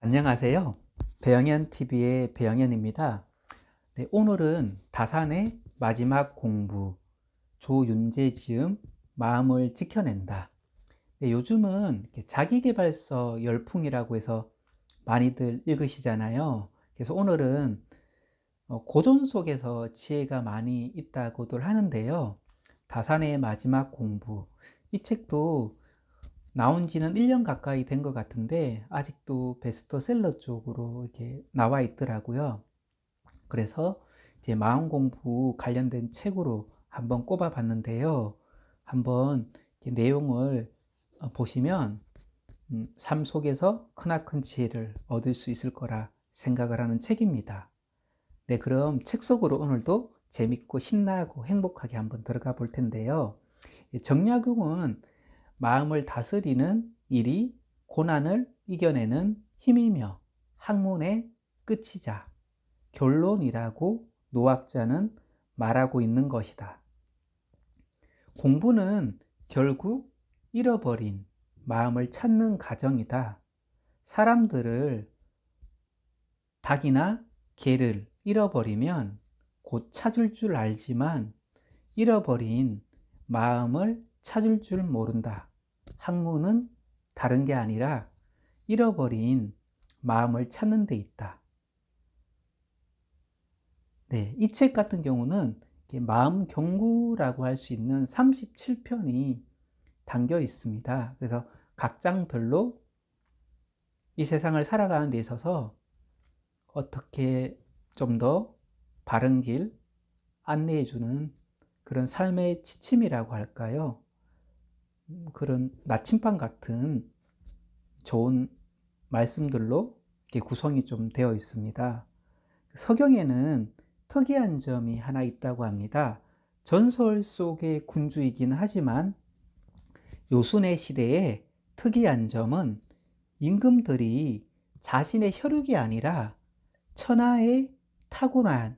안녕하세요. 배영현TV의 배영현입니다. 네, 오늘은 다산의 마지막 공부, 조윤재 지음, 마음을 지켜낸다. 네, 요즘은 자기계발서 열풍이라고 해서 많이들 읽으시잖아요. 그래서 오늘은 고전 속에서 지혜가 많이 있다고들 하는데요. 다산의 마지막 공부, 이 책도 나온 지는 1년 가까이 된 것 같은데 아직도 베스트셀러 쪽으로 이렇게 나와 있더라고요. 그래서 이제 마음 공부 관련된 책으로 한번 꼽아 봤는데요. 한번 내용을 보시면 삶 속에서 크나큰 지혜를 얻을 수 있을 거라 생각을 하는 책입니다. 네, 그럼 책 속으로 오늘도 재밌고 신나고 행복하게 한번 들어가 볼 텐데요. 정약용은 마음을 다스리는 일이 고난을 이겨내는 힘이며 학문의 끝이자 결론이라고 노학자는 말하고 있는 것이다. 공부는 결국 잃어버린 마음을 찾는 과정이다. 사람들을 닭이나 개를 잃어버리면 곧 찾을 줄 알지만 잃어버린 마음을 찾을 줄 모른다. 학문은 다른 게 아니라 잃어버린 마음을 찾는 데 있다. 네, 이 책 같은 경우는 마음 경구라고 할 수 있는 37편이 담겨 있습니다. 그래서 각 장별로 이 세상을 살아가는 데 있어서 어떻게 좀 더 바른 길 안내해 주는 그런 삶의 지침이라고 할까요? 그런 나침반 같은 좋은 말씀들로 구성이 좀 되어 있습니다. 서경에는 특이한 점이 하나 있다고 합니다. 전설 속의 군주이긴 하지만 요순의 시대에 특이한 점은 임금들이 자신의 혈육이 아니라 천하의 타고난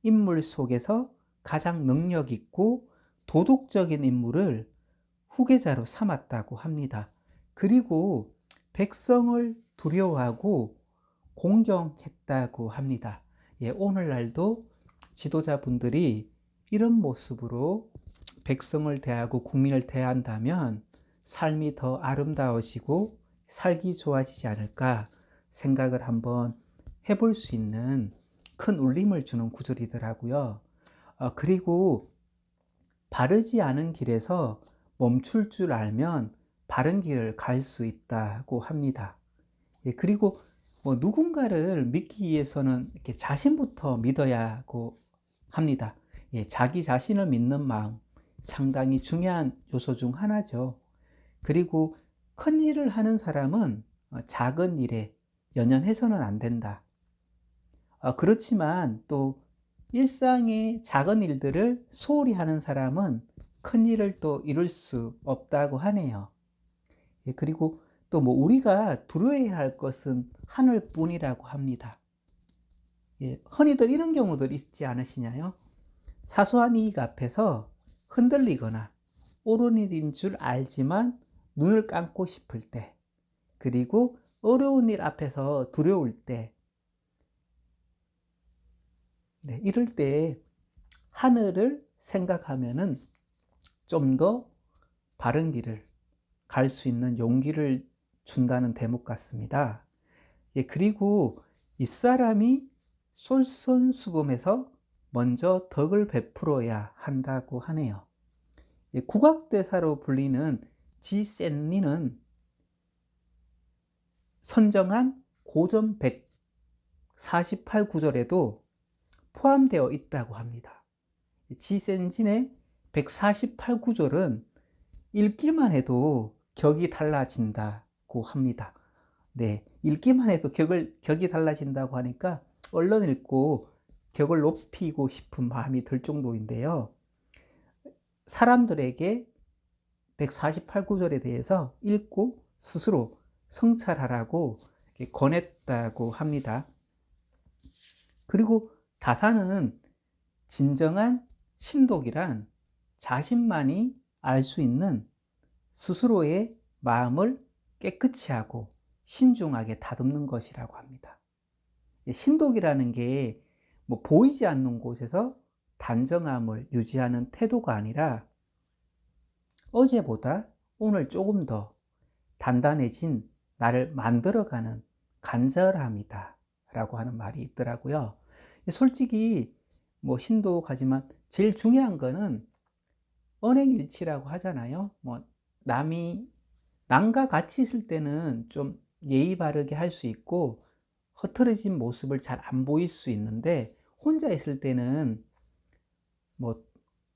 인물 속에서 가장 능력 있고 도덕적인 인물을 후계자로 삼았다고 합니다. 그리고 백성을 두려워하고 공경했다고 합니다. 예, 오늘날도 지도자분들이 이런 모습으로 백성을 대하고 국민을 대한다면 삶이 더 아름다워지고 살기 좋아지지 않을까 생각을 한번 해볼 수 있는 큰 울림을 주는 구절이더라고요. 그리고 바르지 않은 길에서 멈출 줄 알면 바른 길을 갈 수 있다고 합니다. 예, 그리고 누군가를 믿기 위해서는 이렇게 자신부터 믿어야고 합니다. 예, 자기 자신을 믿는 마음 상당히 중요한 요소 중 하나죠. 그리고 큰 일을 하는 사람은 작은 일에 연연해서는 안 된다. 그렇지만 또 일상의 작은 일들을 소홀히 하는 사람은 큰 일을 또 이룰 수 없다고 하네요. 예, 그리고 또 우리가 두려워해야 할 것은 하늘뿐이라고 합니다. 예, 흔히들 이런 경우들 있지 않으시냐요? 사소한 이익 앞에서 흔들리거나 옳은 일인 줄 알지만 눈을 감고 싶을 때, 그리고 어려운 일 앞에서 두려울 때, 네, 이럴 때 하늘을 생각하면은 좀 더 바른 길을 갈 수 있는 용기를 준다는 대목 같습니다. 예, 그리고 이 사람이 솔선수범해서 먼저 덕을 베풀어야 한다고 하네요. 예, 국악대사로 불리는 지센리는 선정한 고전 148구절에도 포함되어 있다고 합니다. 지센진의 148구절은 읽기만 해도 격이 달라진다고 합니다. 네, 읽기만 해도 격이 달라진다고 하니까 얼른 읽고 격을 높이고 싶은 마음이 들 정도인데요. 사람들에게 148구절에 대해서 읽고 스스로 성찰하라고 권했다고 합니다. 그리고 다사는 진정한 신독이란 자신만이 알 수 있는 스스로의 마음을 깨끗이 하고 신중하게 다듬는 것이라고 합니다. 신독이라는 게 뭐 보이지 않는 곳에서 단정함을 유지하는 태도가 아니라 어제보다 오늘 조금 더 단단해진 나를 만들어가는 간절함이다 라고 하는 말이 있더라고요. 솔직히 뭐 신독하지만 제일 중요한 거는 언행일치라고 하잖아요. 뭐 남과 같이 있을 때는 좀 예의 바르게 할 수 있고 흐트러진 모습을 잘 안 보일 수 있는데, 혼자 있을 때는 뭐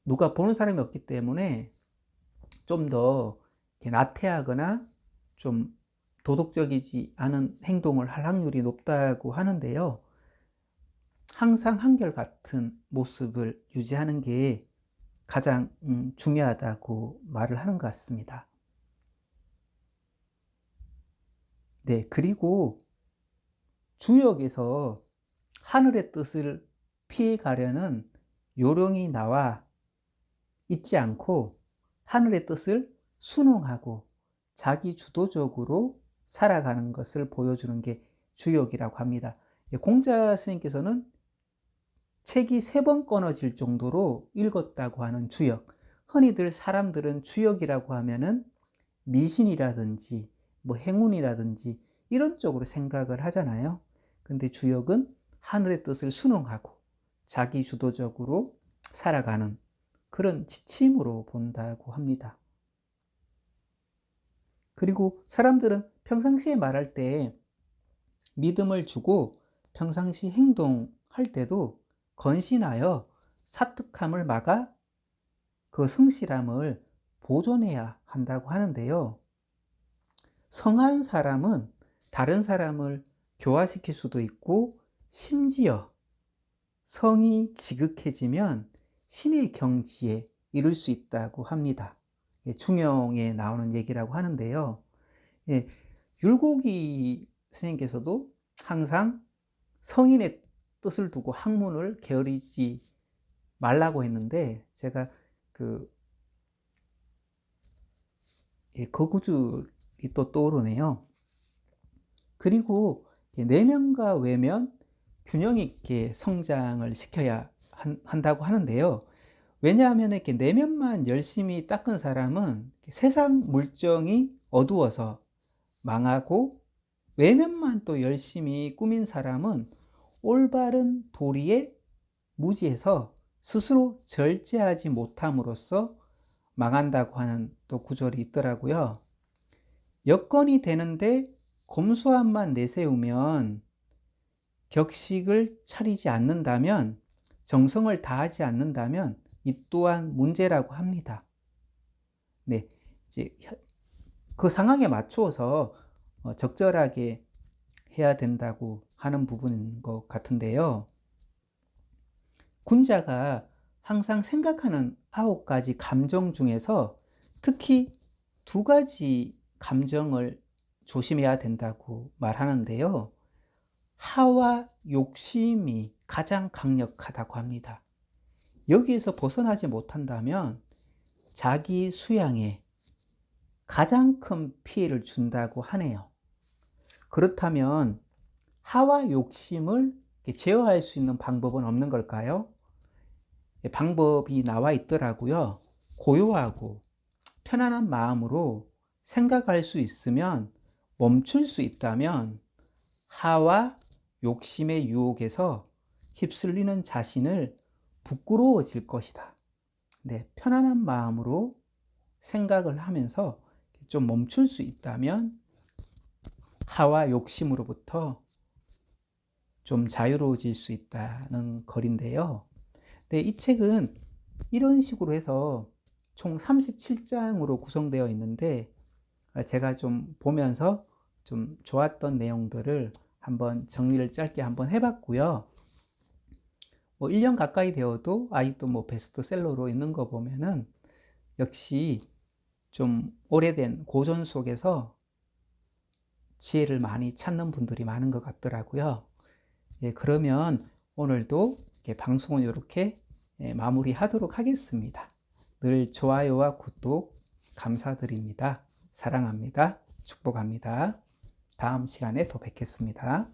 누가 보는 사람이 없기 때문에 좀 더 나태하거나 좀 도덕적이지 않은 행동을 할 확률이 높다고 하는데요. 항상 한결같은 모습을 유지하는 게 가장 중요하다고 말을 하는 것 같습니다. 네, 그리고 주역에서 하늘의 뜻을 피해 가려는 요령이 나와 있지 않고 하늘의 뜻을 순응하고 자기 주도적으로 살아가는 것을 보여주는 게 주역이라고 합니다. 공자 스님께서는 책이 3번 끊어질 정도로 읽었다고 하는 주역. 흔히들 사람들은 주역이라고 하면은 미신이라든지 뭐 행운이라든지 이런 쪽으로 생각을 하잖아요. 근데 주역은 하늘의 뜻을 순응하고 자기 주도적으로 살아가는 그런 지침으로 본다고 합니다. 그리고 사람들은 평상시에 말할 때 믿음을 주고 평상시 행동할 때도 건신하여 사특함을 막아 그 성실함을 보존해야 한다고 하는데요. 성한 사람은 다른 사람을 교화시킬 수도 있고, 심지어 성이 지극해지면 신의 경지에 이를 수 있다고 합니다. 중용에 나오는 얘기라고 하는데요. 율곡이 스님께서도 항상 성인의 뜻을 두고 학문을 게으르지 말라고 했는데, 제가 그 구절이 또 떠오르네요. 그리고 내면과 외면 균형 있게 성장을 시켜야 한다고 하는데요. 왜냐하면 이렇게 내면만 열심히 닦은 사람은 세상 물정이 어두워서 망하고, 외면만 또 열심히 꾸민 사람은 올바른 도리에 무지해서 스스로 절제하지 못함으로써 망한다고 하는 또 구절이 있더라고요. 여건이 되는데 검소함만 내세우면, 격식을 차리지 않는다면, 정성을 다하지 않는다면 이 또한 문제라고 합니다. 네, 이제 그 상황에 맞추어서 적절하게 해야 된다고 하는 부분인 것 같은데요. 군자가 항상 생각하는 9가지 감정 중에서 특히 2가지 감정을 조심해야 된다고 말하는데요. 하와 욕심이 가장 강력하다고 합니다. 여기에서 벗어나지 못한다면 자기 수양에 가장 큰 피해를 준다고 하네요. 그렇다면 하와 욕심을 제어할 수 있는 방법은 없는 걸까요? 방법이 나와 있더라고요. 고요하고 편안한 마음으로 생각할 수 있으면, 멈출 수 있다면 하와 욕심의 유혹에서 휩쓸리는 자신을 부끄러워질 것이다. 네, 편안한 마음으로 생각을 하면서 좀 멈출 수 있다면 하와 욕심으로부터 좀 자유로워질 수 있다는 글인데요. 네, 이 책은 이런 식으로 해서 총 37장으로 구성되어 있는데, 제가 좀 보면서 좀 좋았던 내용들을 한번 정리를 짧게 한번 해봤고요. 1년 가까이 되어도 아직도 베스트셀러로 있는 거 보면은 역시 좀 오래된 고전 속에서 지혜를 많이 찾는 분들이 많은 것 같더라고요. 그러면 오늘도 방송은 이렇게 마무리하도록 하겠습니다. 늘 좋아요와 구독 감사드립니다. 사랑합니다. 축복합니다. 다음 시간에 또 뵙겠습니다.